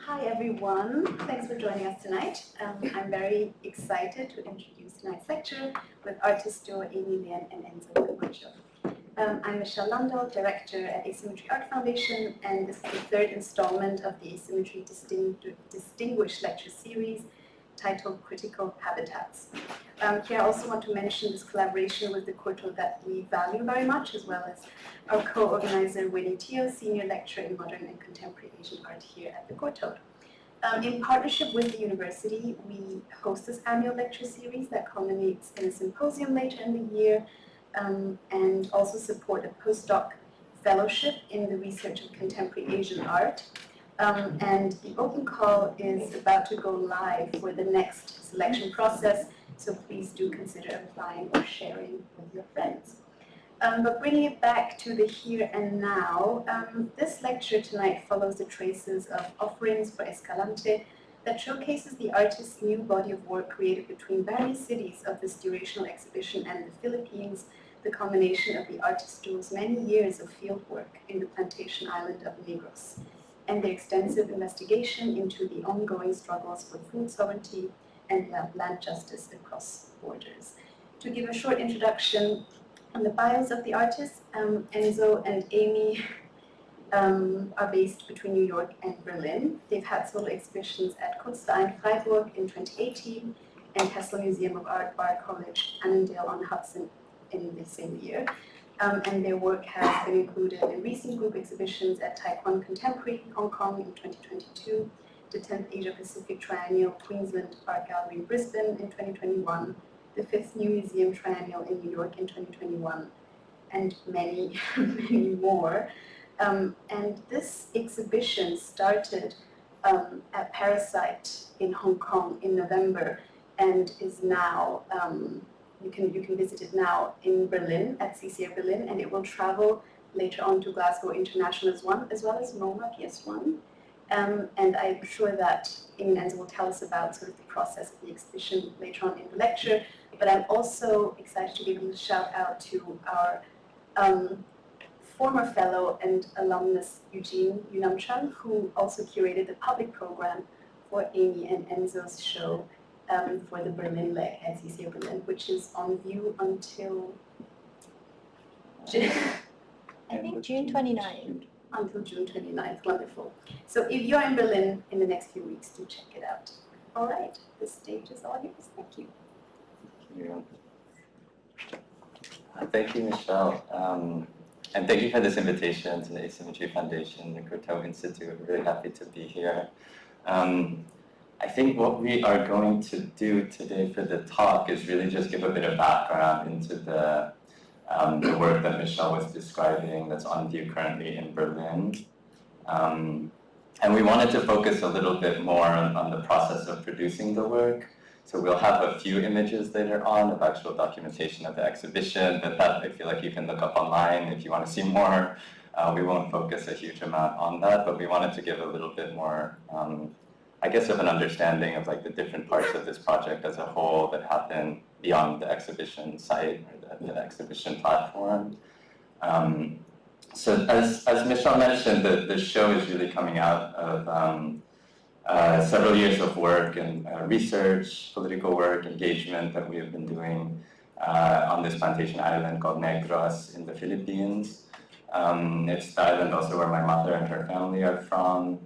Hi everyone, thanks for joining us tonight. I'm very excited to introduce tonight's lecture with artists duo Amy, Lien and Enzo Camacho. I'm Michelle Landau, Director at Asymmetry Art Foundation, and this is the third installment of the Asymmetry Distinguished Lecture Series titled Critical Habitats. Here I also want to mention this collaboration with the Corto that we value very much, as well as our co-organizer Winnie Teo, Senior Lecturer in Modern and Contemporary Asian Art here at the Corto. In partnership with the university, we host this annual lecture series that culminates in a symposium later in the year, and also support a postdoc fellowship in the research of contemporary Asian art. And the open call is about to go live for the next selection process, so please do consider applying or sharing with your friends. But bringing it back to the here and now, this lecture tonight follows the traces of offerings for Escalante that showcases the artist's new body of work created between various cities of this durational exhibition and the Philippines, the culmination of the artist duo's many years of fieldwork in the plantation island of Negros, and their extensive investigation into the ongoing struggles for food sovereignty and land justice across borders. To give a short introduction on the bios of the artists, Enzo and Amy are based between New York and Berlin. They've had solo exhibitions at Kunstverein Freiburg in 2018 and Kessel Museum of Art, Bar College, Annandale-on-Hudson in the same year. And their work has been included in recent group exhibitions at Taekwondo Contemporary, Hong Kong in 2022, the 10th Asia Pacific Triennial Queensland Art Gallery in Brisbane in 2021, the 5th New Museum Triennial in New York in 2021, and many, many more. And this exhibition started at Parasite in Hong Kong in November and is now you can visit it now in Berlin, at CCA Berlin, and it will travel later on to Glasgow International as well as MoMA PS1. And I'm sure that Amy and Enzo will tell us about sort of the process of the exhibition later on in the lecture. But I'm also excited to be able to shout out to our former fellow and alumnus Eugene Yunamchan, who also curated the public program for Amy and Enzo's show for the Berlin leg at CCA Berlin, which is on view until I think June 29th. Until June 29th, wonderful. So if you're in Berlin in the next few weeks, do check it out. All right, the stage is all yours. Thank you. Thank you, Michelle. And thank you for this invitation to the Asymmetry Foundation, the Courtauld Institute. We're really happy to be here. I think what we are going to do today for the talk is really just give a bit of background into the work that Michelle was describing that's on view currently in Berlin. And we wanted to focus a little bit more on the process of producing the work. So we'll have a few images later on of actual documentation of the exhibition, but that I feel like you can look up online if you want to see more. We won't focus a huge amount on that, but we wanted to give a little bit more I guess of an understanding of like the different parts of this project as a whole that happen beyond the exhibition site or the exhibition platform. So as Michelle mentioned, the show is really coming out of several years of work and research, political work, engagement that we have been doing on this plantation island called Negros in the Philippines. It's the island also where my mother and her family are from.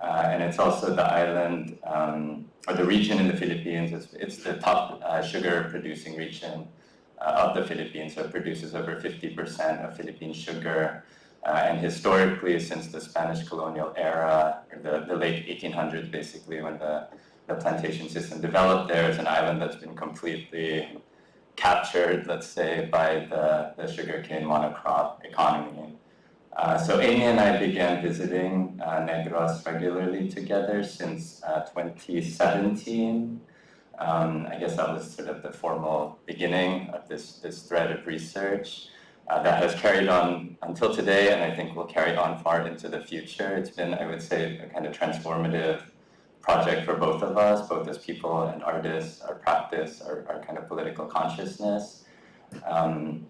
And it's also the island, or the region in the Philippines. It's the top sugar producing region of the Philippines. So it produces over 50% of Philippine sugar. And historically, since the Spanish colonial era, or the late 1800s basically, when the plantation system developed there, it's an island that's been completely captured, let's say, by the sugarcane monocrop economy. So Amy and I began visiting Negros regularly together since 2017. I guess that was sort of the formal beginning of this thread of research that has carried on until today, and I think will carry on far into the future. It's been, I would say, a kind of transformative project for both of us, both as people and artists, our practice, our kind of political consciousness.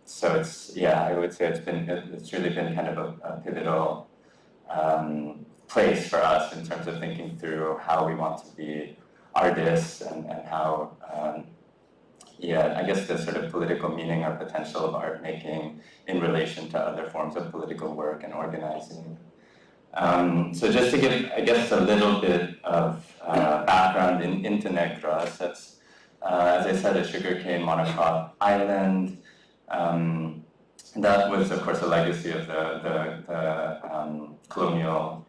So it's, yeah, I would say it's really been kind of a pivotal place for us in terms of thinking through how we want to be artists and how, I guess the sort of political meaning or potential of art making in relation to other forms of political work and organizing. So just to give, I guess, a little bit of background into Negros, that's, as I said, a sugarcane monocrop island. That was, of course, a legacy of the colonial,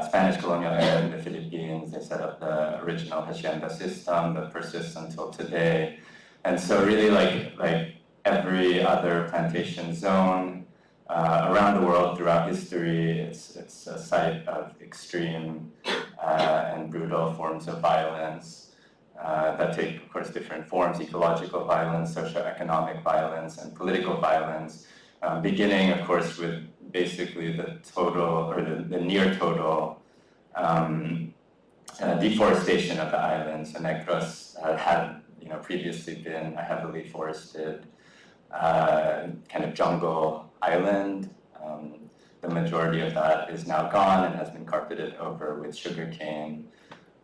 Spanish colonial era in the Philippines. They set up the original hacienda system that persists until today. And so really like every other plantation zone around the world throughout history, it's a site of extreme and brutal forms of violence that take, of course, different forms: ecological violence, socioeconomic violence, and political violence, beginning, of course, with basically the total or the near total deforestation of the island. So Negros had previously been a heavily forested kind of jungle island. The majority of that is now gone and has been carpeted over with sugarcane.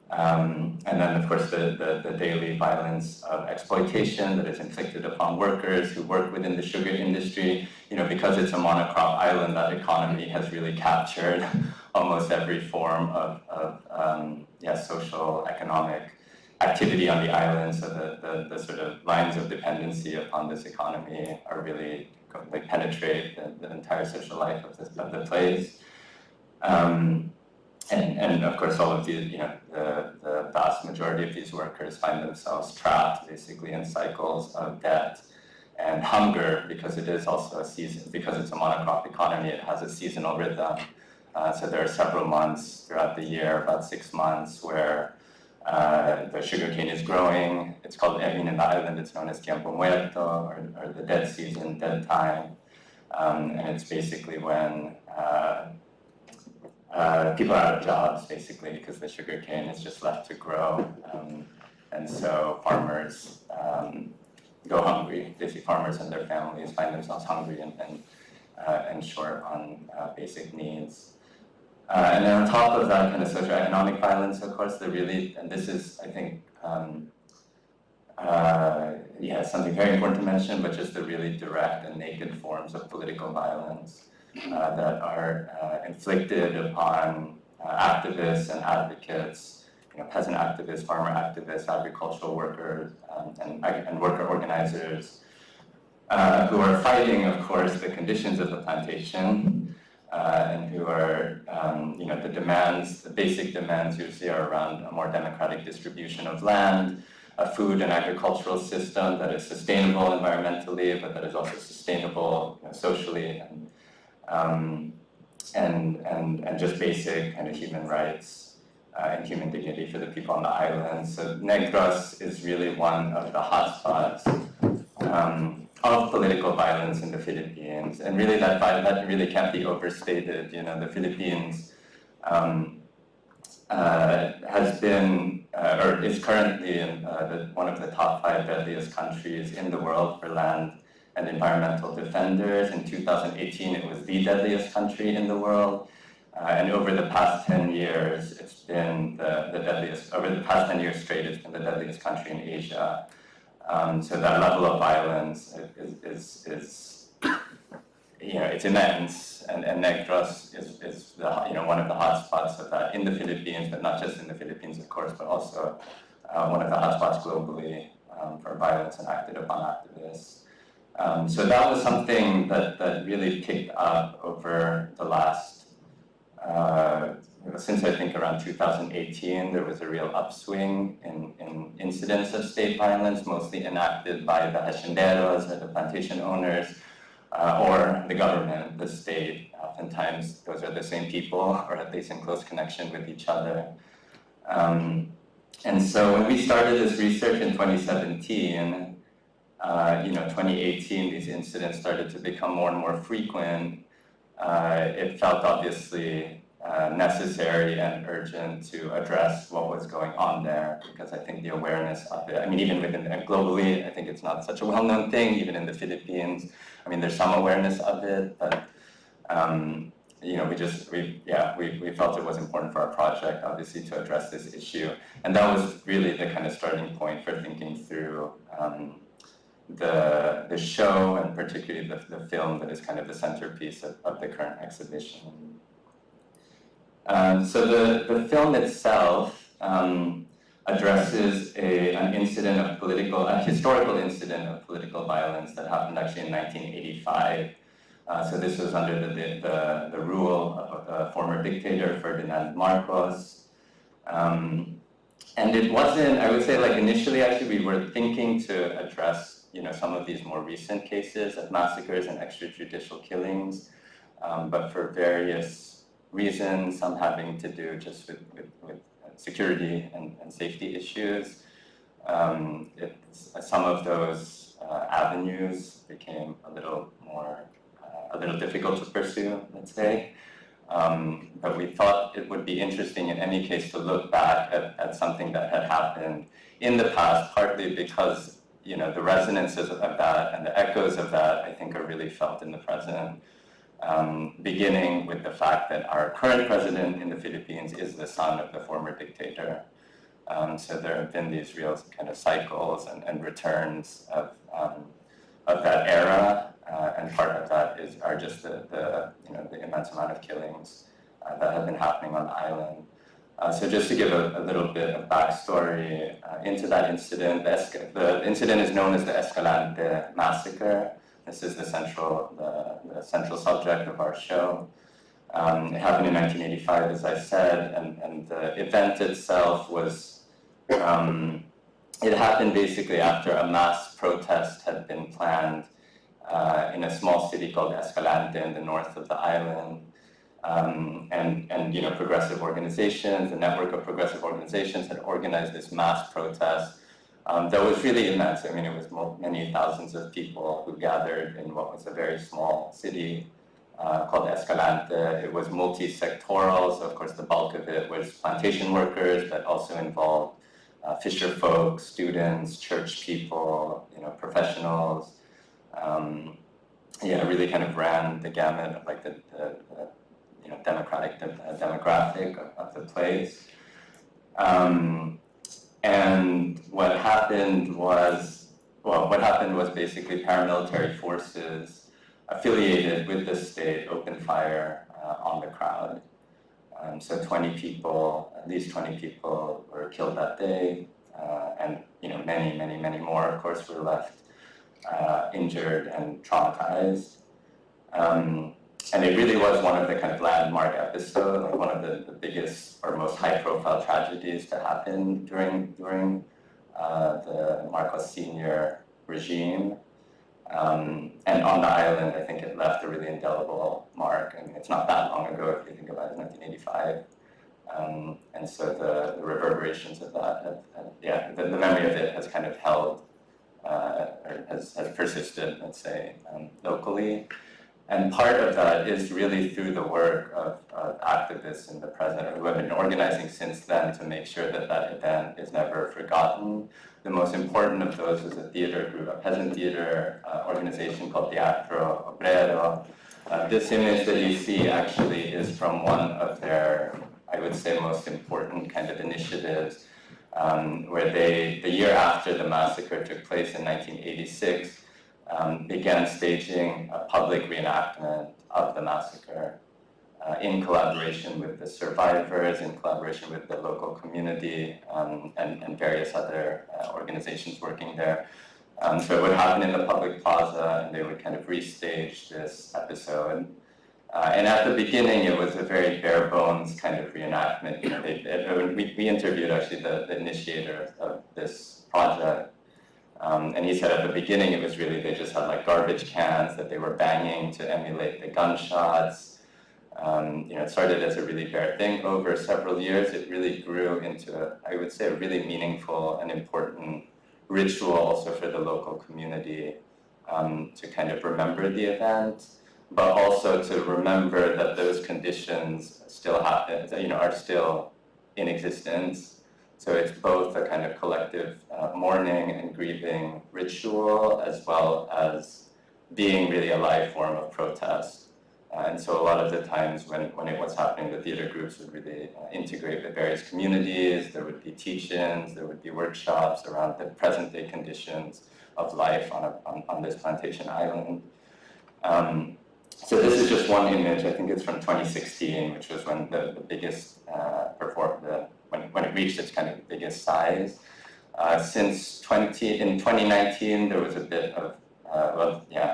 And then, of course, the daily violence of exploitation that is inflicted upon workers who work within the sugar industry. Because it's a monocrop island, that economy has really captured almost every form of social, economic activity on the island. So the sort of lines of dependency upon this economy are really, they penetrate the entire social life of the place. And of course, all of these, the vast majority of these workers find themselves trapped basically in cycles of debt and hunger, because it is also a season, because it's a monocrop economy, it has a seasonal rhythm. So there are several months throughout the year, about 6 months, where the sugarcane is growing. It's called, in the island, it's known as Tiempo Muerto, or the dead season, dead time. And it's basically when people are out of jobs, basically, because the sugarcane is just left to grow. And so farmers go hungry. Basically, farmers and their families find themselves hungry and short on basic needs. And then on top of that kind of socioeconomic violence, of course, and this is, I think, something very important to mention, but just the really direct and naked forms of political violence that are inflicted upon activists and advocates, peasant activists, farmer activists, agricultural workers, and worker organizers who are fighting, of course, the conditions of the plantation, and who are, the basic demands usually are around a more democratic distribution of land, a food and agricultural system that is sustainable environmentally, but that is also sustainable socially, and just basic kind of human rights and human dignity for the people on the island. So Negros is really one of the hotspots of political violence in the Philippines, and really that really can't be overstated. The Philippines has been, or is currently one of the top 5 deadliest countries in the world for land and environmental defenders. In 2018, it was the deadliest country in the world. And over the past 10 years, it's been the deadliest, over the past 10 years straight, it's been the deadliest country in Asia. So that level of violence is it's immense, and Negros is one of the hotspots of that in the Philippines, but not just in the Philippines, of course, but also one of the hotspots globally for violence enacted upon activists. So that was something that really picked up over the last, since I think around 2018, there was a real upswing in incidents of state violence, mostly enacted by the hacienderos, or the plantation owners, or the government, the state. Oftentimes, those are the same people, or at least in close connection with each other. And so when we started this research in 2017, 2018, these incidents started to become more and more frequent. It felt obviously necessary and urgent to address what was going on there, because I think the awareness of it, even within globally, I think it's not such a well-known thing, even in the Philippines. There's some awareness of it, but we felt it was important for our project, obviously, to address this issue. And that was really the kind of starting point for thinking through the show, and particularly the film that is kind of the centerpiece of the current exhibition. So the film itself addresses a historical incident of political violence that happened actually in 1985. So this was under the rule of the former dictator, Ferdinand Marcos. And it wasn't, I would say, like initially actually we were thinking to address some of these more recent cases of massacres and extrajudicial killings, but for various reasons, some having to do just with security and safety issues, some of those avenues became a little difficult to pursue, let's say. But we thought it would be interesting in any case to look back at something that had happened in the past, partly because the resonances of that and the echoes of that, I think, are really felt in the present, beginning with the fact that our current president in the Philippines is the son of the former dictator. So there have been these real kind of cycles and returns of that era, and part of that are just the immense amount of killings that have been happening on the island. So just to give a little bit of backstory into that incident, the incident is known as the Escalante Massacre. This is the central subject of our show. It happened in 1985, as I said, and the event itself was, it happened basically after a mass protest had been planned in a small city called Escalante in the north of the island. And progressive organizations, a network of progressive organizations had organized this mass protest that was really immense. I mean, it was many thousands of people who gathered in what was a very small city called Escalante. It was multi-sectoral, so of course the bulk of it was plantation workers, but also involved fisher folk, students, church people, professionals. Really kind of ran the gamut of like the demographic of the place. And what happened was basically paramilitary forces affiliated with the state opened fire on the crowd. So at least 20 people were killed that day, and many more, of course, were left injured and traumatized. And it really was one of the kind of landmark episodes, like one of the biggest or most high-profile tragedies to happen during the Marcos Sr. regime. And on the island, I think it left a really indelible mark. I mean, it's not that long ago, if you think about it, 1985. And so the reverberations of that, the memory of it has kind of held, or has persisted, let's say, locally. And part of that is really through the work of activists in the present, who have been organizing since then to make sure that event is never forgotten. The most important of those is a theater group, a peasant theater organization called Teatro Obrero. This image that you see actually is from one of their, I would say, most important kind of initiatives, where the year after the massacre took place in 1986, began staging a public reenactment of the massacre in collaboration with the survivors, in collaboration with the local community, and various other organizations working there. So it would happen in the public plaza, and they would kind of restage this episode. And at the beginning, it was a very bare bones kind of reenactment. We interviewed actually the initiator of this project. And he said at the beginning it was really, they just had like garbage cans that they were banging to emulate the gunshots. It started as a really bare thing. Over several years, it really grew into, I would say, a really meaningful and important ritual also for the local community, to kind of remember the event, but also to remember that those conditions still happen, are still in existence. So it's both a kind of collective mourning and grieving ritual, as well as being really a live form of protest And so a lot of the times when it was happening, the theater groups would really integrate with various communities. There would be teach-ins, there would be workshops around the present-day conditions of life on this plantation island. So this is just one image. I think it's from 2016, which was when the biggest when it reached its kind of biggest size. In 2019, there was a bit of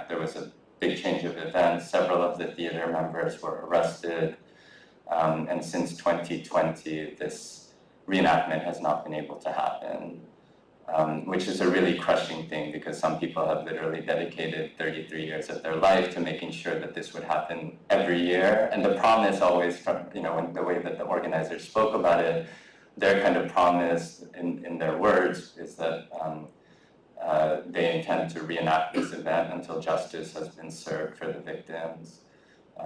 there was a big change of events. Several of the theater members were arrested, and since 2020, this reenactment has not been able to happen. Which is a really crushing thing because some people have literally dedicated 33 years of their life to making sure that this would happen every year. And the promise always from, when the way that the organizers spoke about it, their kind of promise in their words is that they intend to reenact this event until justice has been served for the victims.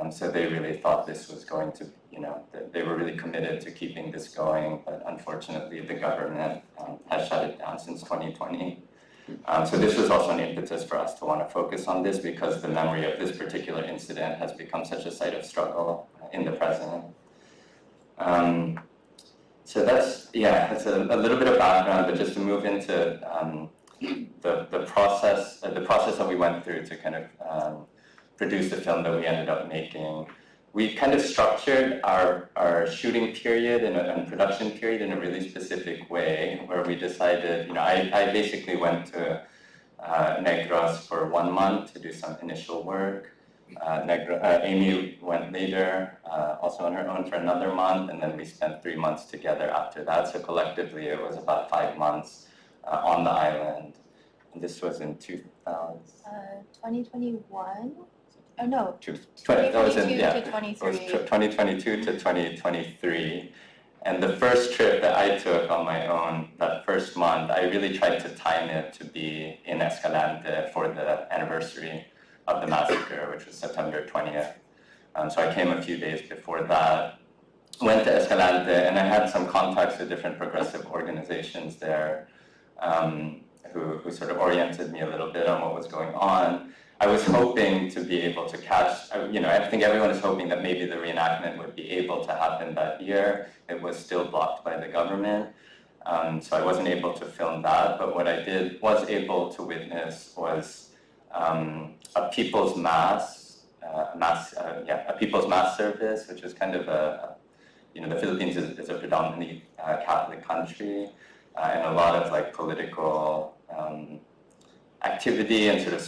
So they really thought this was going to, they were really committed to keeping this going, but unfortunately the government has shut it down since 2020. So this was also an impetus for us to want to focus on this because the memory of this particular incident has become such a site of struggle in the present. So that's a little bit of background, but just to move into the process that we went through to kind of produce the film that we ended up making. We kind of structured our shooting period and production period in a really specific way, where we decided, I basically went to Negros for 1 month to do some initial work. Amy went later, also on her own for another month, and then we spent 3 months together after that. So collectively, it was about 5 months on the island. And this was in 2021. Oh no, 2022 to 23. It was 2022 to 2023. And the first trip that I took on my own, that first month, I really tried to time it to be in Escalante for the anniversary of the massacre, which was September 20th. So I came a few days before that, went to Escalante, and I had some contacts with different progressive organizations there who sort of oriented me a little bit on what was going on. I was hoping to be able to catch, I think everyone is hoping that maybe the reenactment would be able to happen that year. It was still blocked by the government, so I wasn't able to film that. But what I was able to witness was a people's mass, a people's mass service, which is kind of the Philippines is a predominantly Catholic country, and a lot of like political activity and sort of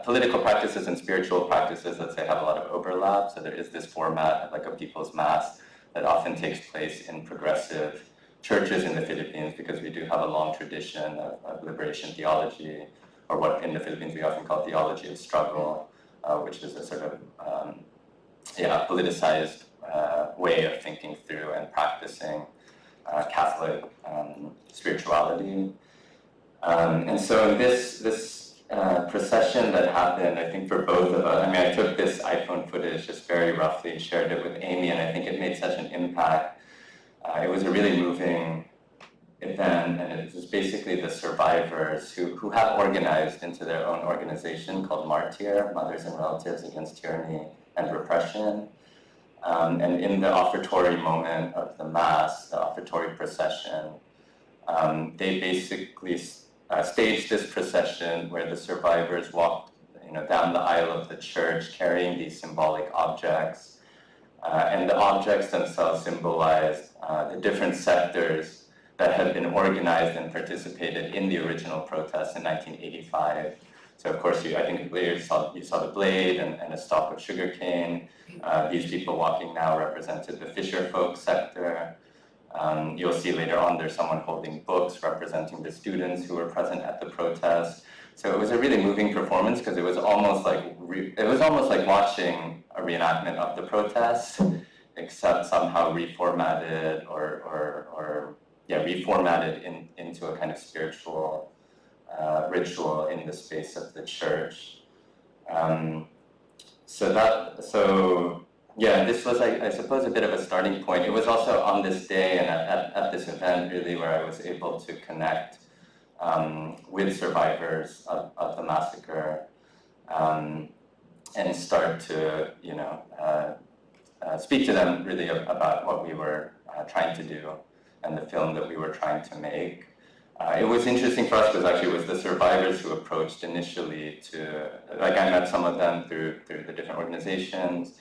political practices and spiritual practices, let's say, have a lot of overlap. So there is this format, like a people's mass, that often takes place in progressive churches in the Philippines because we do have a long tradition of liberation theology, or what in the Philippines we often call theology of struggle, which is a sort of politicized way of thinking through and practicing Catholic spirituality. And so this procession that happened, I think for both of us, I took this iPhone footage just very roughly, shared it with Amy, and I think it made such an impact. It was a really moving event, and it was basically the survivors who have organized into their own organization called Martyr, Mothers and Relatives Against Tyranny and Repression. And in the offertory moment of the Mass, the offertory procession, they basically staged this procession where the survivors walked down the aisle of the church carrying these symbolic objects. And the objects themselves symbolized the different sectors that had been organized and participated in the original protests in 1985. So of course, I think later you saw the blade and a stalk of sugarcane. These people walking now represented the fisher folk sector. You'll see later on there's someone holding books representing the students who were present at the protest. So it was a really moving performance because it was almost like watching a reenactment of the protest, except somehow reformatted into a kind of spiritual ritual in the space of the church. This was, I suppose, a bit of a starting point. It was also on this day and at this event, really, where I was able to connect with survivors of the massacre. and start to, speak to them really about what we were trying to do and the film that we were trying to make. It was interesting for us because actually it was the survivors who approached initially I met some of them through the different organizations,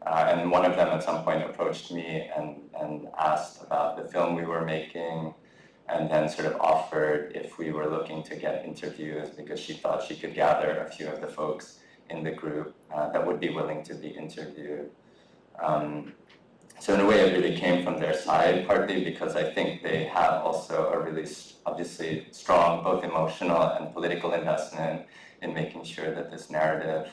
and one of them at some point approached me and asked about the film we were making, and then sort of offered if we were looking to get interviews because she thought she could gather a few of the folks in the group that would be willing to be interviewed. So in a way, it really came from their side, partly because I think they have also a really obviously strong, both emotional and political investment in making sure that this narrative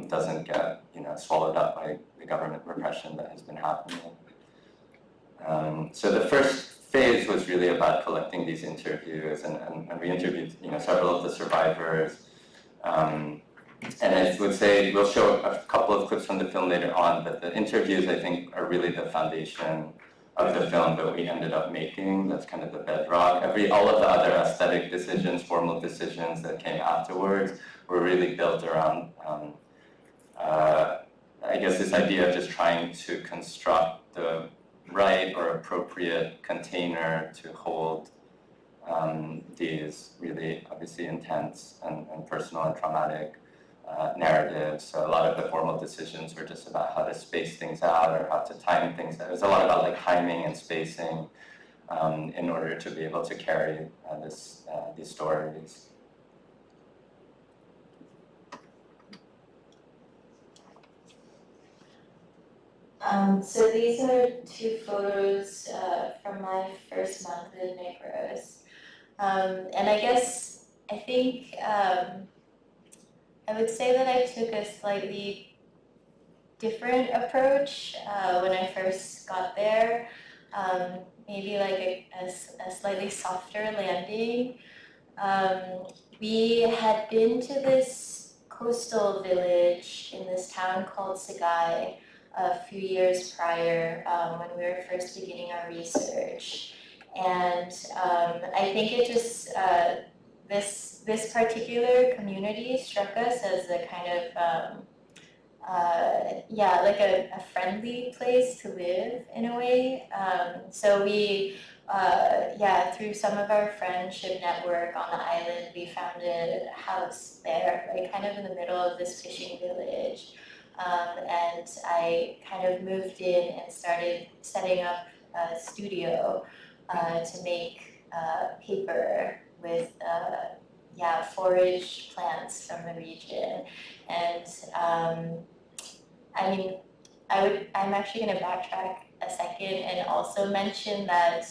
doesn't get swallowed up by the government repression that has been happening. So the first phase was really about collecting these interviews, and we interviewed several of the survivors. And I would say we'll show a couple of clips from the film later on, but the interviews I think are really the foundation of the film that we ended up making. That's kind of the bedrock. All of the other aesthetic decisions, formal decisions that came afterwards were really built around, I guess, this idea of just trying to construct the right or appropriate container to hold these really obviously intense and personal and traumatic narratives. So a lot of the formal decisions were just about how to space things out or how to time things out. It was a lot about timing and spacing in order to be able to carry these stories. So these are two photos from my first month in Negros. And I think I would say that I took a slightly different approach when I first got there. Maybe a slightly softer landing. We had been to this coastal village in this town called Sagai a few years prior when we were first beginning our research. And I think it just, this particular community struck us as a kind of, a friendly place to live in a way. So we, through some of our friendship network on the island, we found a house there, kind of in the middle of this fishing village. And I kind of moved in and started setting up a studio to make paper with forage plants from the region. And I'm actually going to backtrack a second and also mention that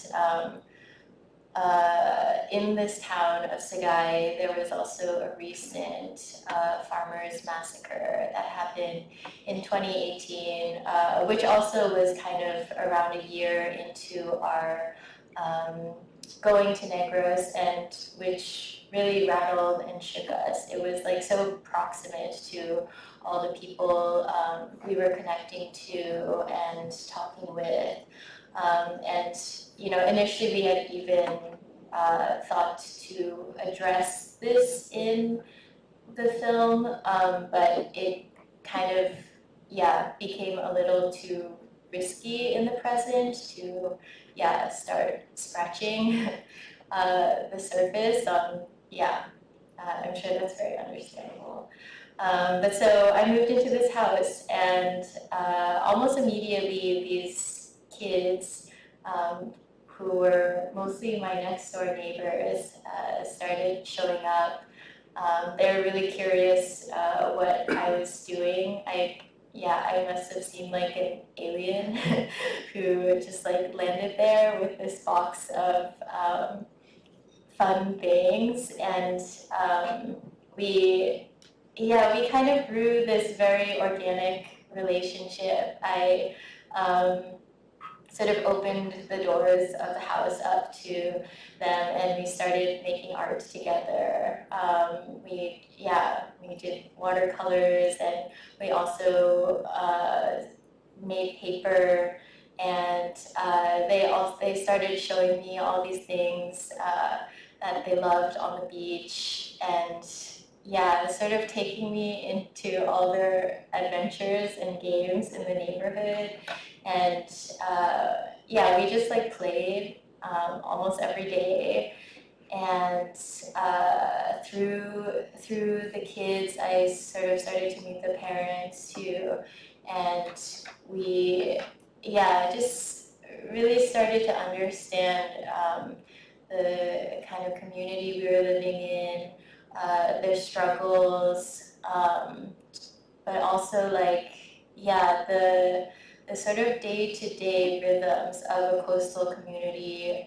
in this town of Sagai, there was also a recent farmers' massacre that happened in 2018, which also was kind of around a year into our going to Negros, and which really rattled and shook us. It was so proximate to all the people we were connecting to and talking with. And initially we had even thought to address this in the film, but it kind of, became a little too risky in the present to, start scratching the surface. I'm sure that's very understandable. But so I moved into this house, and almost immediately these kids who were mostly my next door neighbors started showing up. They were really curious what I was doing. I must have seemed like an alien who just landed there with this box of fun things, and we kind of grew this very organic relationship. I sort of opened the doors of the house up to them, and we started making art together. We did watercolors, and we also made paper, and they started showing me all these things that they loved on the beach, and yeah, sort of taking me into all their adventures and games in the neighborhood. And yeah, we just like played almost every day. And through the kids, I sort of started to meet the parents too, and we, yeah, just really started to understand the kind of community we were living in, their struggles, but also like, yeah, the sort of day-to-day rhythms of a coastal community,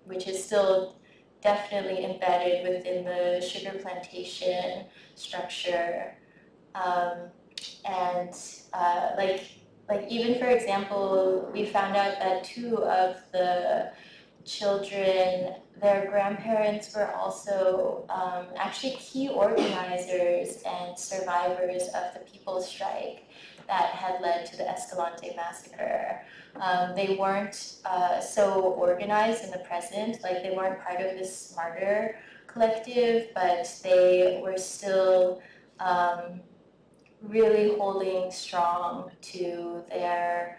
which is still definitely embedded within the sugar plantation structure. And like even for example, we found out that two of the children, their grandparents were also actually key organizers and survivors of the People's Strike that had led to the Escalante Massacre. They weren't so organized in the present, like they weren't part of this martyr collective, but they were still really holding strong to their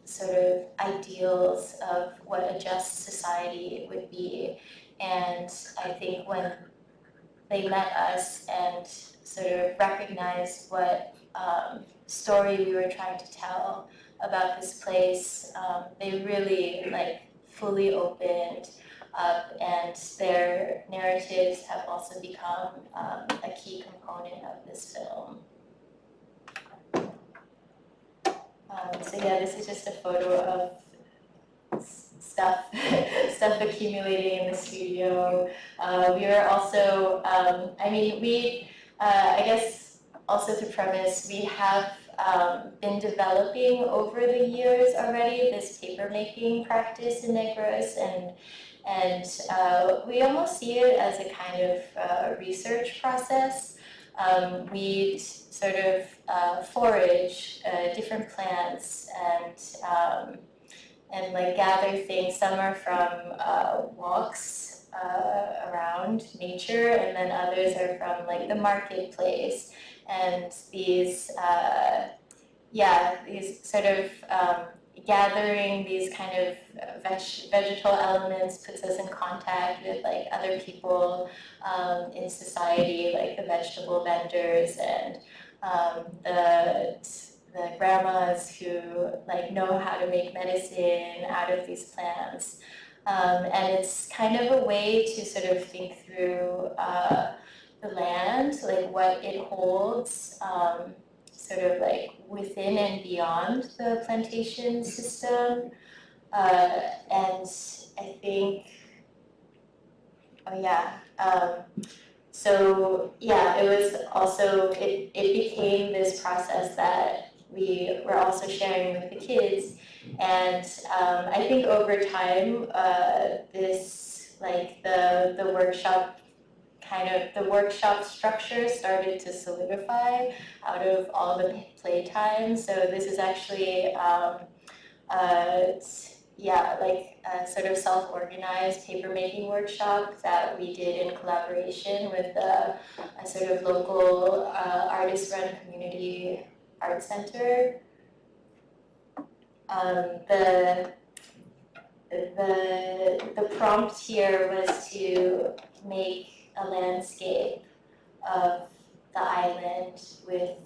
sort of ideals of what a just society would be. And I think when they met us and sort of recognized what story we were trying to tell about this place, they really like fully opened up, and their narratives have also become a key component of this film. So yeah, this is just a photo of stuff accumulating in the studio. We were also, I mean, I guess also to premise, we have been developing over the years already this paper making practice in Negros, and we almost see it as a kind of research process. We sort of forage different plants and like gather things. Some are from walks around nature, and then others are from like the marketplace. And these, these sort of gathering these kind of vegetal elements puts us in contact with like other people in society, like the vegetable vendors and the grandmas who like know how to make medicine out of these plants. And it's kind of a way to sort of think through the land, like what it holds, sort of like within and beyond the plantation system. And I think, so yeah, it was also, it became this process that we were also sharing with the kids. And I think over time, this, like the workshop structure started to solidify out of all the playtime. So this is actually, like a sort of self-organized paper-making workshop that we did in collaboration with a sort of local artist-run community art center. The prompt here was to make a landscape of the island with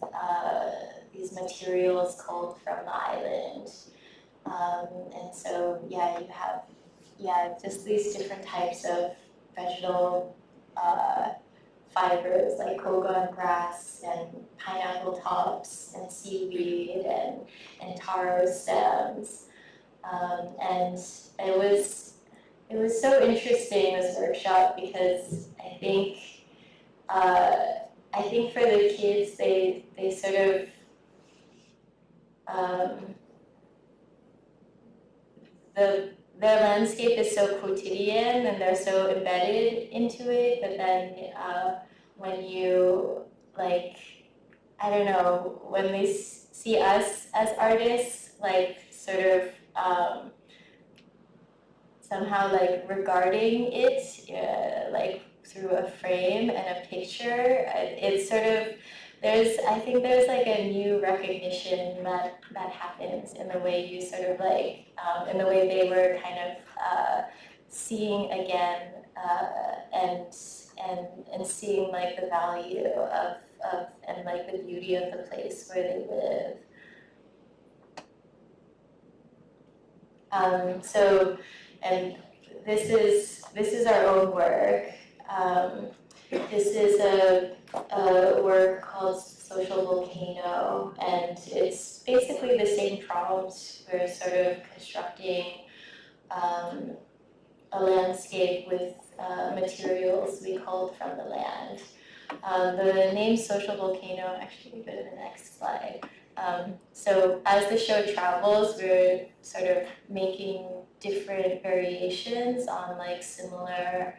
these materials culled from the island. And so, you have, just these different types of vegetal fibers like kogon grass and pineapple tops and seaweed and taro stems. And it was so interesting, this workshop, because I think for the kids, they sort of their landscape is so quotidian and they're so embedded into it, but then when you, like, I don't know, when they see us as artists, like, sort of somehow, like, regarding it, like, through a frame and a picture, it's sort of, I think there's like a new recognition that happens in the way you sort of like, in the way they were kind of seeing again and seeing like the value of and like the beauty of the place where they live. So, and this is our own work. This is a work called Social Volcano, and it's basically the same prompt. We're sort of constructing a landscape with materials we culled from the land. The name Social Volcano, actually we go to the next slide. So as the show travels, we're sort of making different variations on like similar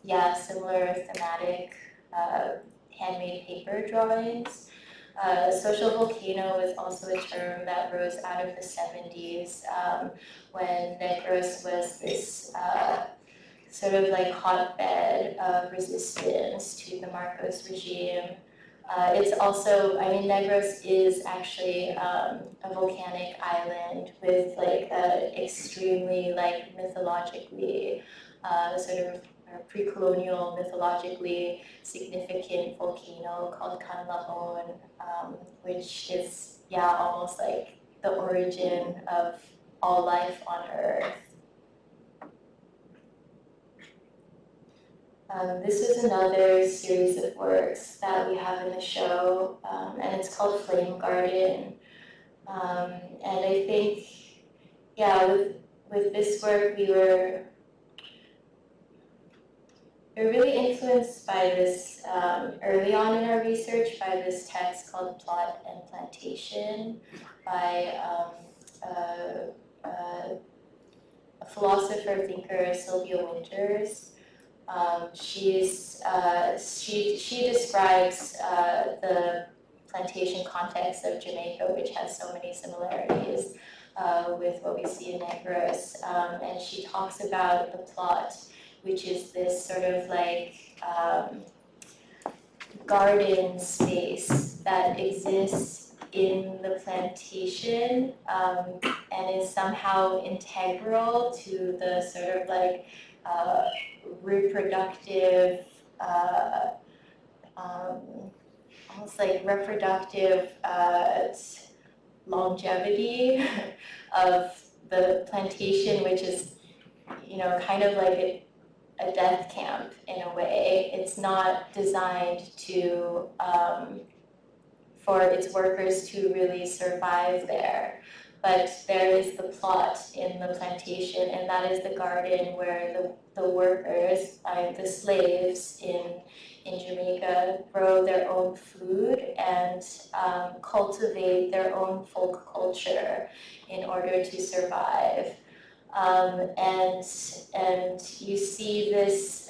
thematic handmade paper drawings. Social volcano is also a term that rose out of the 70s when Negros was this sort of like hotbed of resistance to the Marcos regime. It's also, I mean, Negros is actually a volcanic island with like an extremely like mythologically sort of pre-colonial mythologically significant volcano called Canlaon, which is almost like the origin of all life on Earth. This is another series of works that we have in the show, and it's called Flame Garden. And I think, with this work, we were really influenced by this, early on in our research, by this text called Plot and Plantation by a philosopher thinker, Sylvia Winters. She describes the plantation context of Jamaica, which has so many similarities with what we see in Negros, and she talks about the plot, which is this sort of like garden space that exists in the plantation and is somehow integral to the sort of like reproductive, almost like reproductive longevity of the plantation, which is, kind of like a death camp in a way. It's not designed to, for its workers to really survive there. But there is the plot in the plantation, and that is the garden where the workers, the slaves in Jamaica, grow their own food and cultivate their own folk culture in order to survive. And you see this,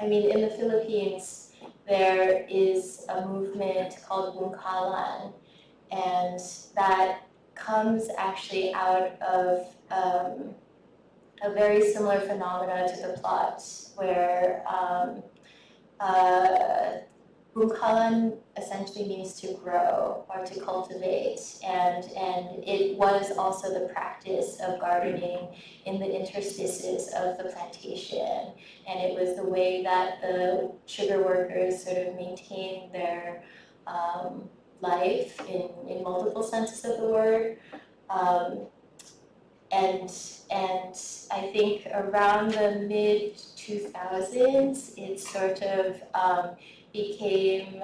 in the Philippines, there is a movement called Bungkalan, and that comes actually out of a very similar phenomena to the plot, where Bungkalan essentially means to grow or to cultivate, and it was also the practice of gardening in the interstices of the plantation, and it was the way that the sugar workers sort of maintained their life in multiple senses of the word, and I think around the mid-2000s, it sort of became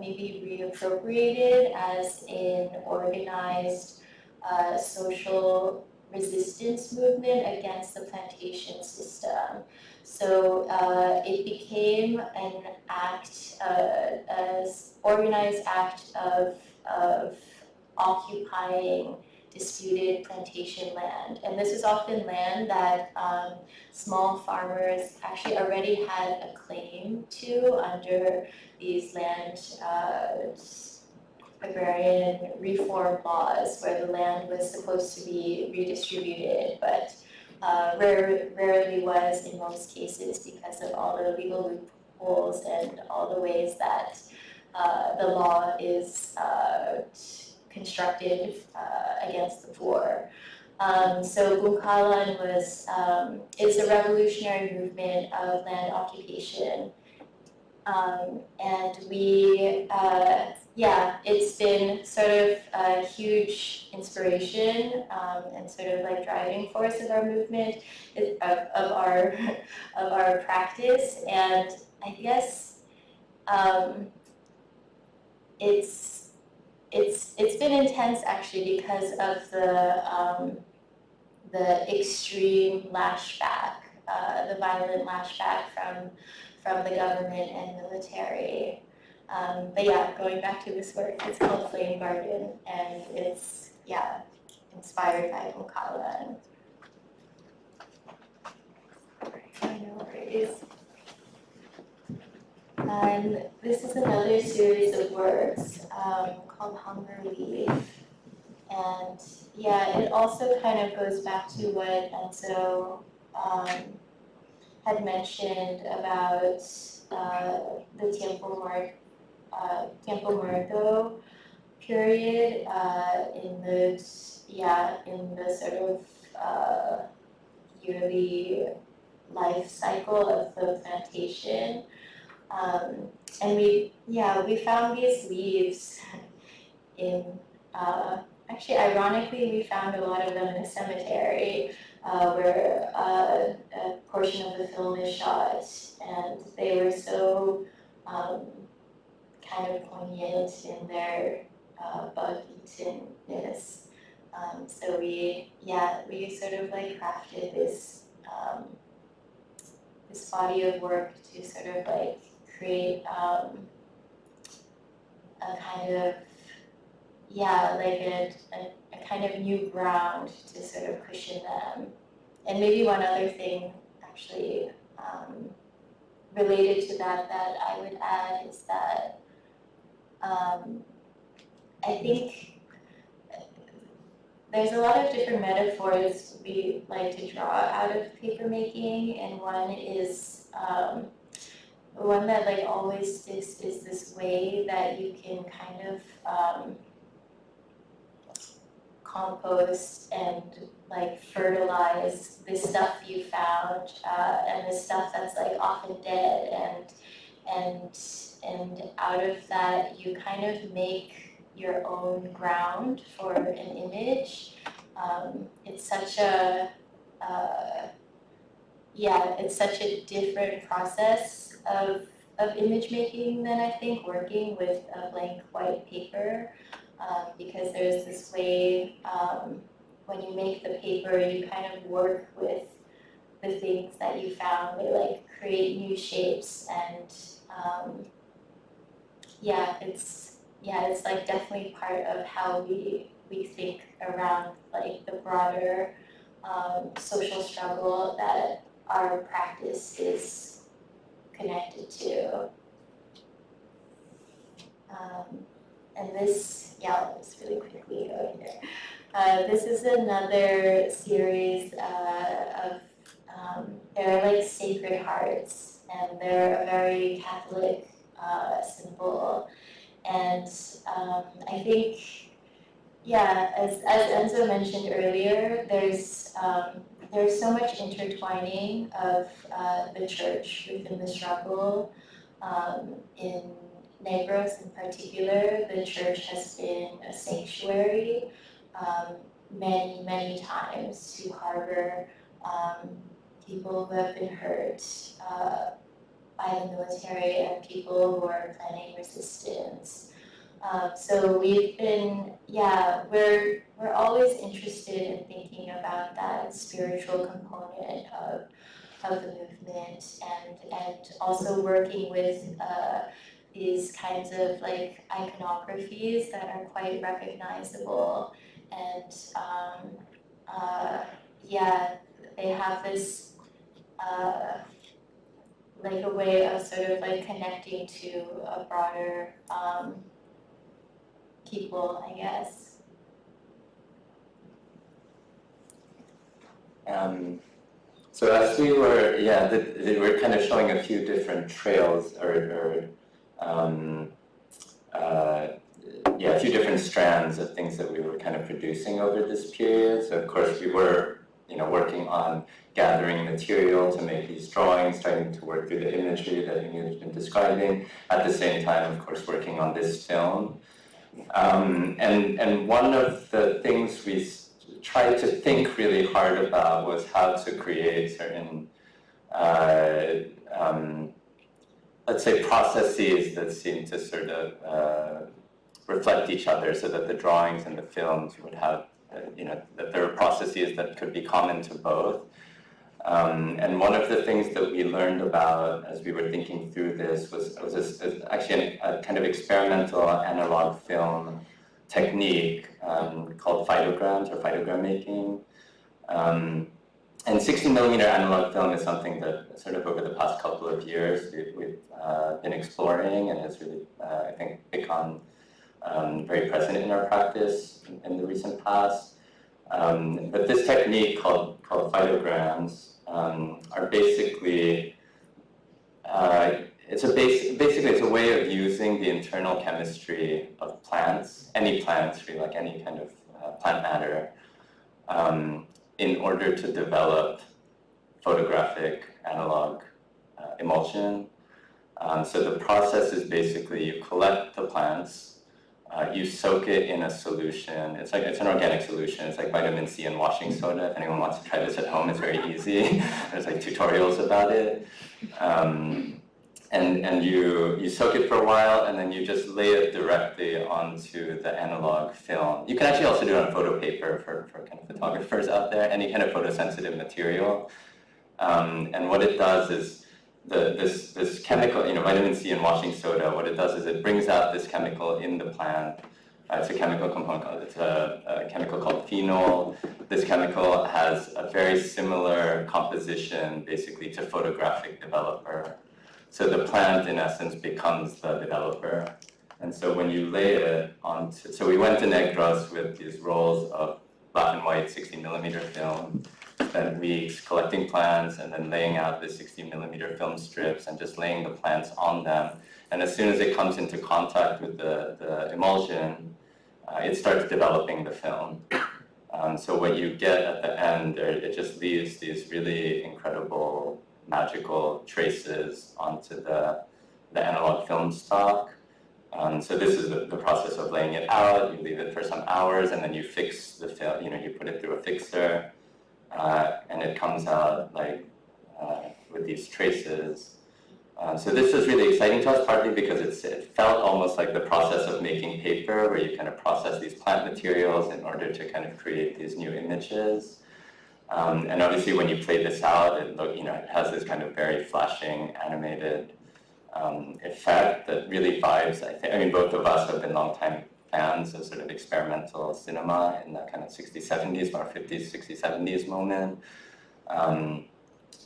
maybe reappropriated as an organized social resistance movement against the plantation system. So it became an act, an organized act of occupying disputed plantation land. And this is often land that small farmers actually already had a claim to under these land agrarian reform laws, where the land was supposed to be redistributed, but rarely was in most cases because of all the legal loopholes and all the ways that the law is constructed against the poor. So Bungkalan is a revolutionary movement of land occupation. And it's been sort of a huge inspiration and sort of like driving force of our movement, of our practice. And I guess it's been intense actually because of the extreme lashback, the violent lashback from the government and military. But yeah, going back to this work, it's called Flame Garden, and it's inspired by Volcano. I know where it is. And this is another series of works called Hunger Leaf. And yeah, it also kind of goes back to what Enzo had mentioned about the Tiempo Muerto period in the sort of yearly life cycle of the plantation. And we found these leaves in, actually ironically, we found a lot of them in a cemetery where a portion of the film is shot, and they were so kind of poignant in their bug-eatenness. So we sort of like crafted this body of work to sort of like create a kind of a kind of new ground to sort of cushion them. And maybe one other thing actually related to that I would add is that I think there's a lot of different metaphors we like to draw out of paper making, and one is one that like always sticks is this way that you can kind of compost and like fertilize the stuff you found and the stuff that's like often dead, and out of that you kind of make your own ground for an image. It's such a it's such a different process of image making than I think working with a blank white paper, because there's this way when you make the paper, you kind of work with the things that you found. They like create new shapes, and it's like definitely part of how we think around like the broader social struggle that our practice is connected to. And this, I'll just really quickly go here. This is another series of, they're like sacred hearts, and they're a very Catholic symbol. And I think, as Enzo mentioned earlier, there's so much intertwining of the church within the struggle. In Negros in particular, the church has been a sanctuary many, many times to harbor people who have been hurt by the military and people who are planning resistance. So we've been, we're always interested in thinking about that spiritual component of the movement, and also working with these kinds of like iconographies that are quite recognizable, and they have this like a way of sort of like connecting to a broader people, I guess. So as we were, we're kind of showing a few different trails a few different strands of things that we were kind of producing over this period. So of course we were, working on gathering material to make these drawings, starting to work through the imagery that Ingrid's been describing. At the same time, of course, working on this film. And one of the things we tried to think really hard about was how to create certain, let's say, processes that seem to sort of reflect each other, so that the drawings and the films would have, that there are processes that could be common to both. And one of the things that we learned about as we were thinking through this was actually a kind of experimental analog film technique called phytograms or phytogram making. And 60mm analog film is something that sort of over the past couple of years we've been exploring, and has really, I think, become very present in our practice in the recent past. But this technique called phytograms are basically, it's a way of using the internal chemistry of plants, any plants, really, like any kind of plant matter, in order to develop photographic analog emulsion. So the process is basically you collect the plants, you soak it in a solution. It's an organic solution. It's like vitamin C and washing soda. If anyone wants to try this at home, it's very easy. There's like tutorials about it. And you soak it for a while, and then you just lay it directly onto the analog film. You can actually also do it on photo paper for kind of photographers out there, any kind of photosensitive material. And what it does is, this chemical, vitamin C and washing soda, what it does is it brings out this chemical in the plant. It's a chemical component, it's a chemical called phenol. This chemical has a very similar composition, basically, to photographic developer. So the plant, in essence, becomes the developer. And so when you lay it onto, so we went to Negros with these rolls of black and white 60mm film, spent weeks collecting plants and then laying out the 60mm film strips and just laying the plants on them. And as soon as it comes into contact with the emulsion, it starts developing the film. So what you get at the end, it just leaves these really incredible, magical traces onto the analog film stock. So this is the process of laying it out. You leave it for some hours, and then you fix the film. You put it through a fixer, and it comes out with these traces. So this was really exciting to us, partly because it felt almost like the process of making paper, where you kind of process these plant materials in order to kind of create these new images. And obviously, when you play this out, it has this kind of very flashing, animated effect that really vibes. I mean, both of us have been longtime fans of sort of experimental cinema in that kind of 60s, 70s, or 50s, 60s, 70s moment.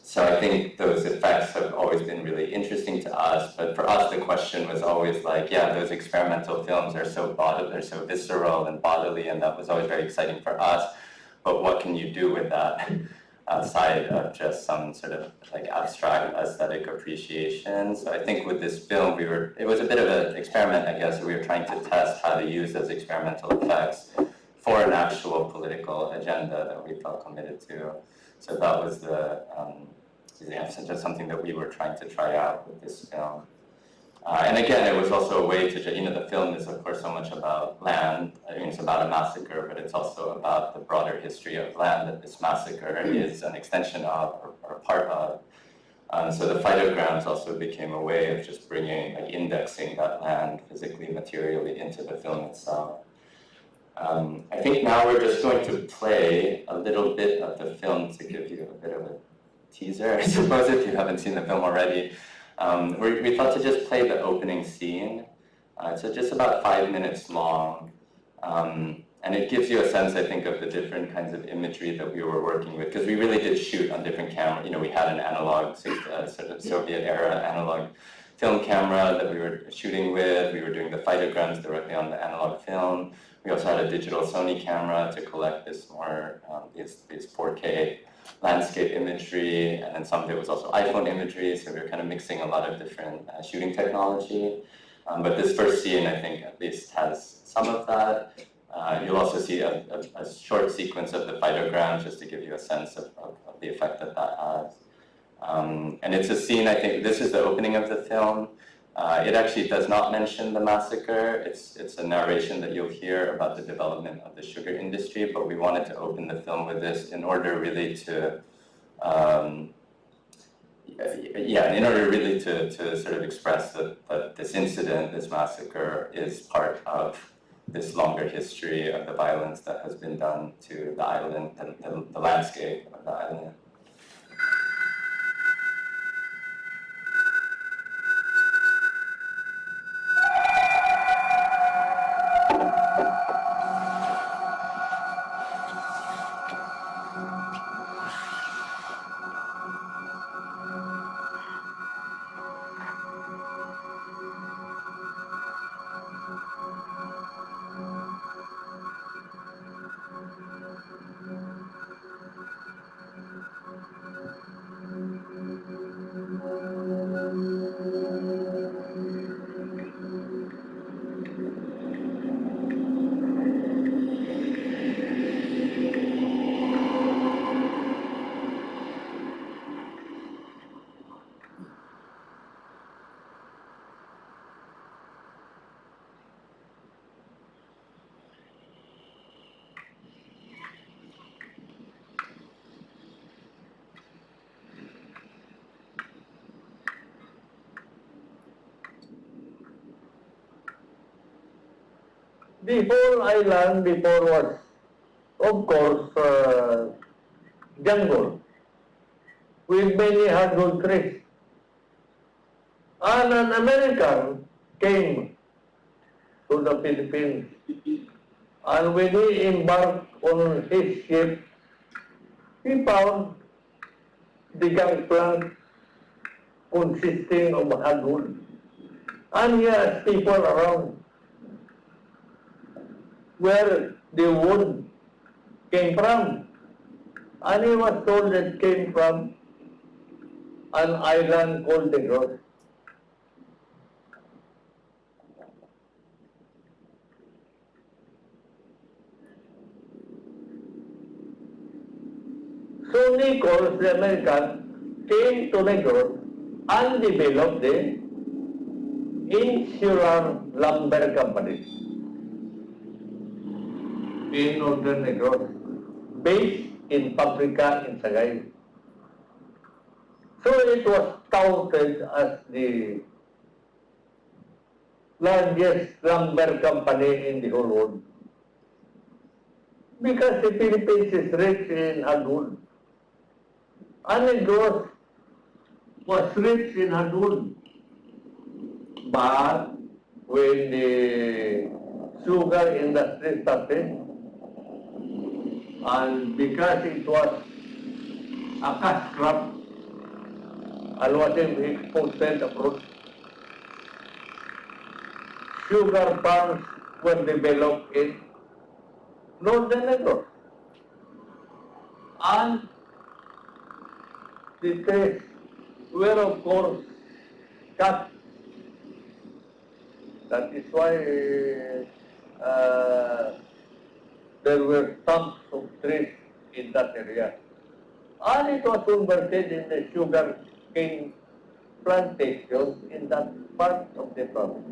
So I think those effects have always been really interesting to us. But for us, the question was always like, yeah, those experimental films are so they're so visceral and bodily, and that was always very exciting for us. But what can you do with that outside of just some sort of like abstract aesthetic appreciation? So I think with this film, it was a bit of an experiment, I guess. We were trying to test how to use those experimental effects for an actual political agenda that we felt committed to. So that was just something that we were trying to try out with this film. And again, it was also a way to, the film is of course so much about land. I mean, it's about a massacre, but it's also about the broader history of land that this massacre is an extension of or a part of. So the phytograms also became a way of just indexing that land physically, materially into the film itself. I think now we're just going to play a little bit of the film to give you a bit of a teaser, I suppose, if you haven't seen the film already. We thought to just play the opening scene. So just about 5 minutes long. And it gives you a sense, I think, of the different kinds of imagery that we were working with, because we really did shoot on different cameras. We had an analog, sort of Soviet-era analog film camera that we were shooting with. We were doing the phytograms directly on the analog film. We also had a digital Sony camera to collect this more, these 4K landscape imagery, and then some of it was also iPhone imagery, so we were kind of mixing a lot of different shooting technology. But this first scene, I think, at least has some of that. You'll also see a short sequence of the Phytogram, just to give you a sense of the effect that has. And it's a scene, I think, this is the opening of the film. It actually does not mention the massacre. It's a narration that you'll hear about the development of the sugar industry, but we wanted to open the film with this in order really to, to sort of express that this incident, this massacre, is part of this longer history of the violence that has been done to the island, the landscape of the island. The whole island before was, of course, jungle with many hardwood trees. And an American came to the Philippines, and when he embarked on his ship, he found the gangplank consisting of hardwood, and he asked people around where the wood came from, and he was told it came from an island called Negros. So Nichols, the American, came to Negros and developed the Insular Lumber Company in northern Negros, based in Paprika in Sagay. So it was touted as the largest lumber company in the whole world, because the Philippines is rich in hardwood, and Negros was rich in hardwood. But when the sugar industry started, and because it was a cash crop and wasn't exported abroad, sugar farms were developed in northern Negros. And the trees were, of course, cut. That is why there were stumps of trees in that area. And it was converted in the sugar cane plantations in that part of the province.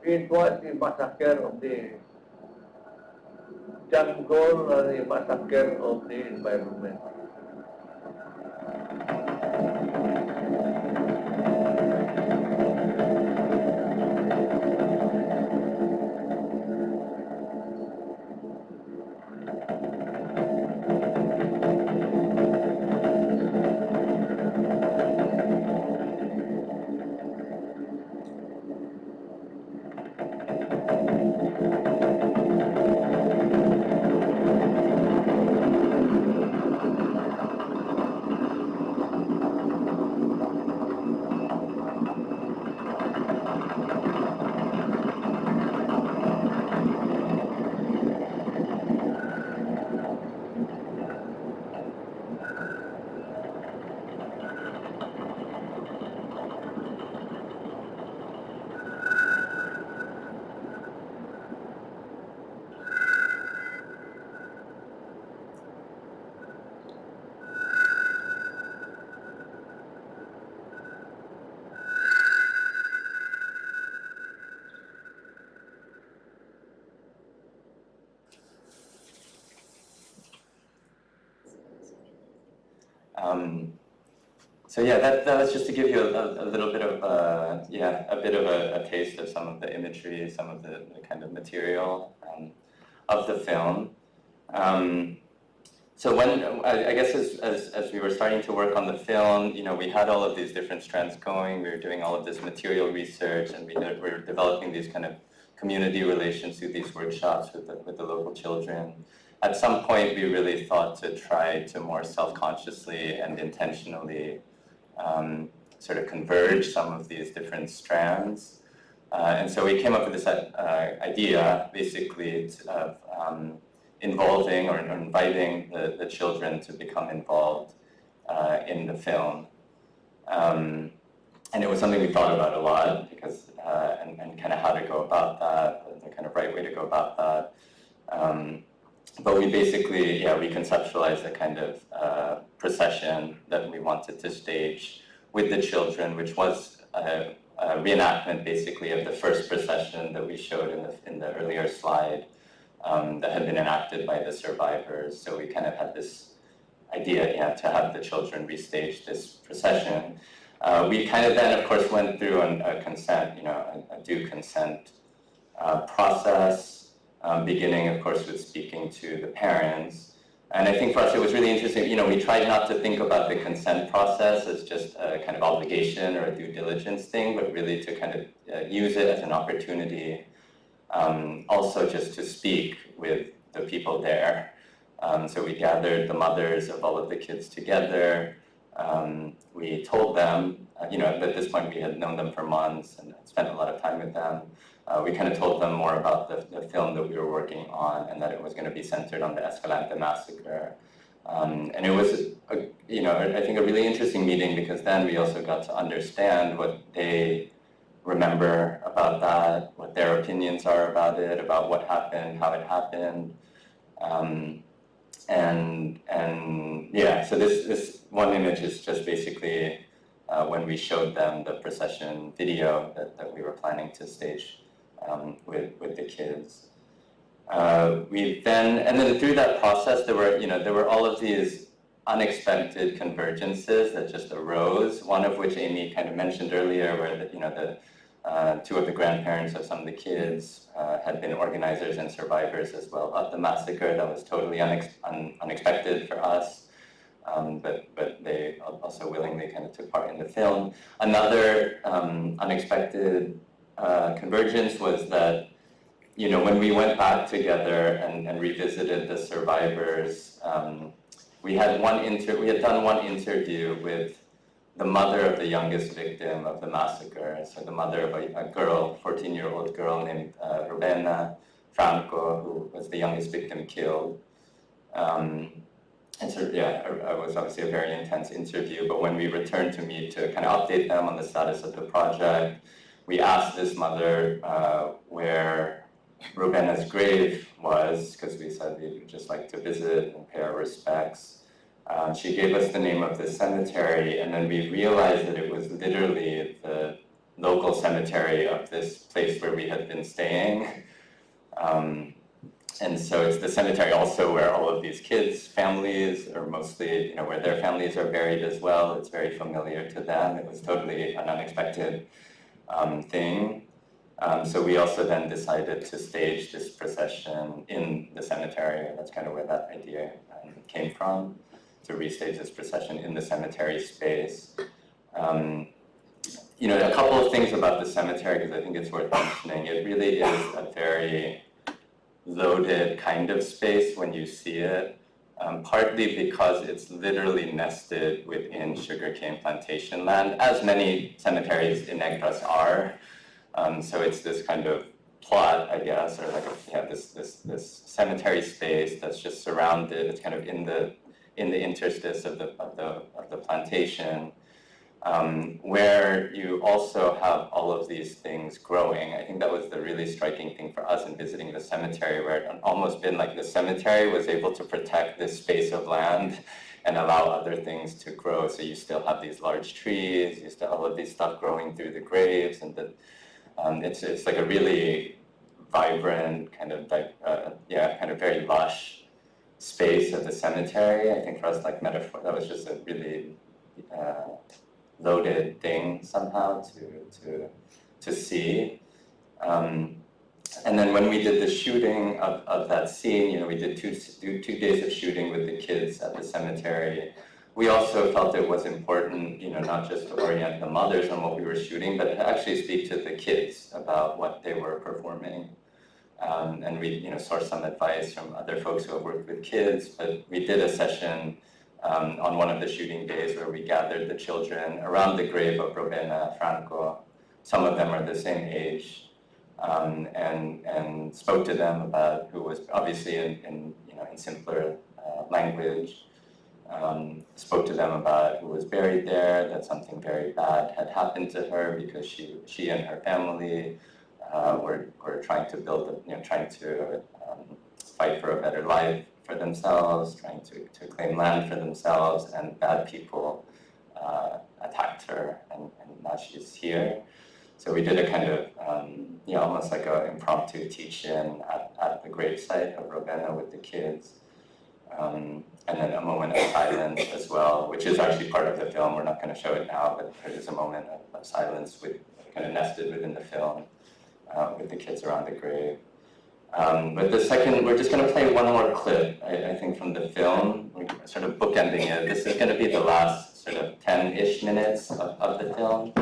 It was a massacre of the jungle and a massacre of the environment. So yeah, that was just to give you a little bit of a taste of some of the imagery, some of the kind of material of the film. So when I guess as we were starting to work on the film, we had all of these different strands going. We were doing all of this material research, and we were developing these kind of community relations through these workshops with the local children. At some point, we really thought to try to more self-consciously and intentionally sort of converge some of these different strands. And so we came up with this idea, basically, of involving or inviting the children to become involved in the film. And it was something we thought about a lot, because and kind of how to go about that, the kind of right way to go about that. But we basically, we conceptualized a kind of procession that we wanted to stage with the children, which was a reenactment basically of the first procession that we showed in the earlier slide that had been enacted by the survivors. So we kind of had this idea to have the children restage this procession. We kind of then, of course, went through a consent, a due consent process. Beginning, of course, with speaking to the parents. And I think for us it was really interesting, we tried not to think about the consent process as just a kind of obligation or a due diligence thing, but really to kind of use it as an opportunity also just to speak with the people there. So we gathered the mothers of all of the kids together. We told them, at this point we had known them for months and spent a lot of time with them. We kind of told them more about the film that we were working on, and that it was going to be centered on the Escalante Massacre. And it was, I think a really interesting meeting, because then we also got to understand what they remember about that, what their opinions are about it, about what happened, how it happened. So this one image is just basically when we showed them the procession video that we were planning to stage with the kids. And then through that process, there were all of these unexpected convergences that just arose. One of which Amy kind of mentioned earlier, where the two of the grandparents of some of the kids had been organizers and survivors as well of the massacre. That was totally unexpected for us. But they also willingly kind of took part in the film. Another unexpected convergence was that, when we went back together and revisited the survivors, we had done one interview with the mother of the youngest victim of the massacre. So the mother of a girl, 14-year-old girl named Rubena Franco, who was the youngest victim killed. And so, it was obviously a very intense interview, but when we returned to meet to kind of update them on the status of the project, we asked this mother where Rubena's grave was, because we said we'd just like to visit and pay our respects. She gave us the name of the cemetery, and then we realized that it was literally the local cemetery of this place where we had been staying. And so it's the cemetery also where all of these kids' families are mostly, where their families are buried as well. It's very familiar to them. It was totally an unexpected thing. So we also then decided to stage this procession in the cemetery. That's kind of where that idea came from, to restage this procession in the cemetery space. A couple of things about the cemetery, because I think it's worth mentioning. It really is a very loaded kind of space when you see it, partly because it's literally nested within sugarcane plantation land, as many cemeteries in Negros are. So it's this kind of plot, I guess, or like this cemetery space that's just surrounded. It's kind of in the interstice of the plantation, where you also have all of these things growing. I think that was the really striking thing for us in visiting the cemetery, where it had almost been like the cemetery was able to protect this space of land and allow other things to grow. So you still have these large trees, you still have all of these stuff growing through the graves, and it's like a really vibrant kind of very lush space of the cemetery. I think for us, like metaphor, that was just a really loaded thing somehow to see. And then when we did the shooting of that scene, you know, we did two days of shooting with the kids at the cemetery. We also felt it was important, you know, not just to orient the mothers on what we were shooting, but to actually speak to the kids about what they were performing. And we, you know, sourced some advice from other folks who have worked with kids, but we did a session on one of the shooting days where we gathered the children around the grave of Robena Franco. Some of them are the same age, and spoke to them about who was obviously in simpler language. Spoke to them about who was buried there, that something very bad had happened to her because she and her family were trying to build, trying to fight for a better life for themselves, trying to claim land for themselves, and bad people attacked her, and now she's here. So we did a kind of, almost like an impromptu teach-in at the gravesite of Robena with the kids. And then a moment of silence as well, which is actually part of the film. We're not going to show it now, but there is a moment of silence kind of nested within the film with the kids around the grave. But the second, we're just going to play one more clip, I think, from the film. We're sort of bookending it. This is going to be the last sort of 10-ish minutes of the film.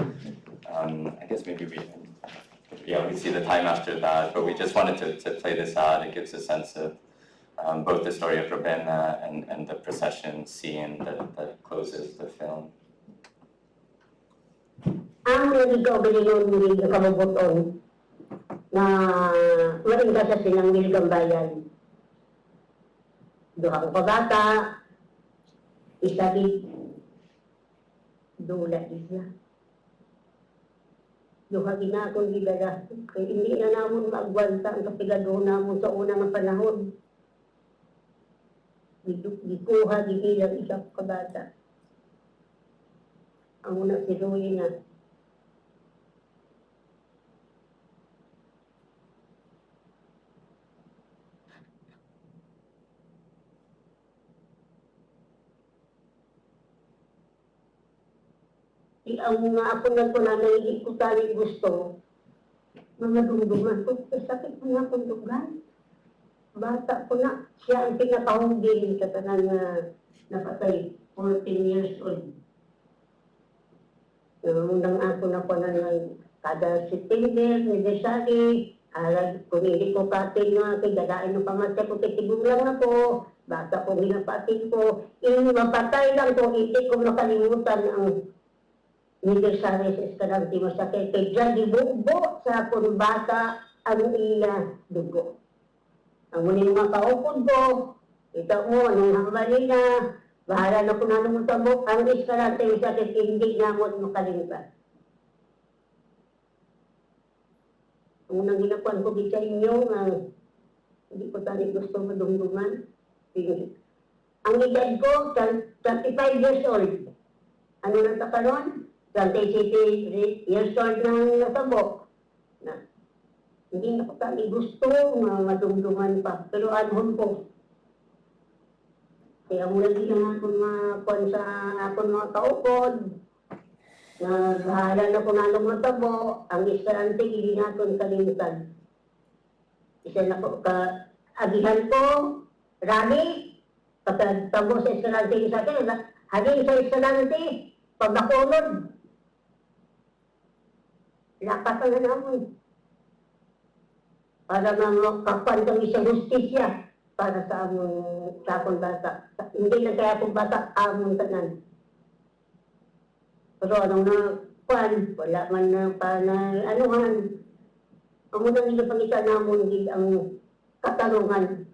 I guess maybe we see the time after that, but we just wanted to play this out. It gives a sense of both the story of Robena and the procession scene that closes the film. Ang naligaw bilingon ng kamubuton na waring sa silang Wilgang Bayan. Duha ko kabata, isa di dula isla. Duha gina akong gidala. Kaya hindi na namon maagwanta ang kapigado namon sa unang panahon. Gikuha gibilang isa ko kabata. Ang una si Ruina. Ang mga ako na ko na hindi ko tali gusto, mga dumduman ko, sakit ko nga kong dugan. Bata ko na, siya ang pinakahungging sa tanan na napatay, 14 years old. Nang ako na ko na kada September, Anniversary, kung hindi ko pating nga, kay galain ng pamatay ko, kay tigulang ako, bata ko ginapating ko, mapatay lang ko, hindi ko nakalimutan ang Anniversary sa Escalante Massacre, kay dyan dibugbo sa akong bata ang iya dugo. Ang muling mga kaupod ko, ito mo, anong hambali na, bahala na kung anong mutabok, ang Escalante Massacre, hindi na mo makalimutan. Ang unang ginakuan ko sa inyo, hindi ko tali gusto madungduman. Ang edad ko, 25 years old. Ano nang takaroon? 23 years old nang nasabok. Hindi na ko tali gusto madungduman pa. Pero anhon ko. Kaya mula din ang akong makuan sa akong mga kaupod. Bahala na kung anong matabo, ang Escalante, hindi natin kalimutan. Isa na ko, agihan ko, rally, pagkatabo sa Escalante sa akin, haging sa Escalante, pagbakulod. Lakas na naman. Para makapan kami sa justisya para sa akong bata. Hindi na kaya akong bata, among tanan. Pero anong nakuan, wala man na anuhan. Ang unang ginapangita namon ang katarungan.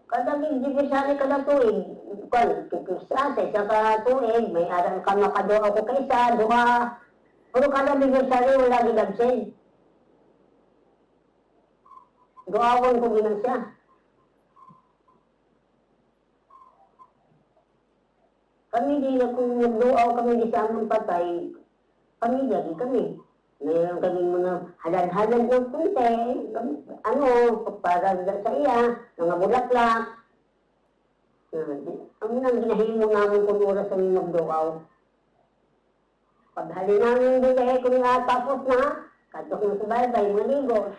Kada divisyari kada tuig, kung kipisa sa isa ka tuig, may aral ka makadoa ko kaysa, duha. Pero kada divisyari wala gilabsin. Duawon ko ginan siya. Kami di na kung nagduaw kami di sa among patay, pamilya di kami. Mayroon kaming mga halad-halad ng kunti, para sa iya, mga bulaklak. Ang nang ginahimo namin kung oras kami magduaw. Paghali namin dili, kung tapos na, katok na sa baybay, maligo.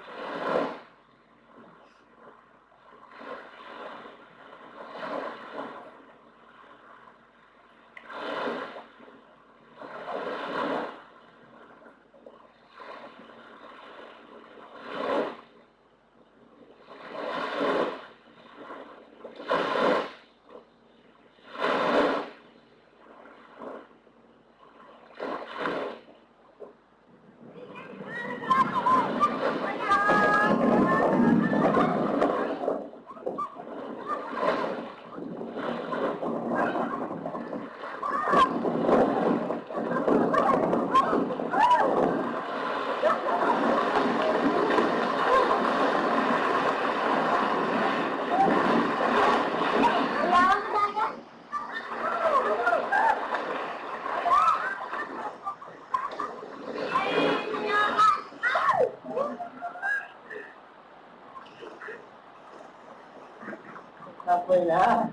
Apoy na.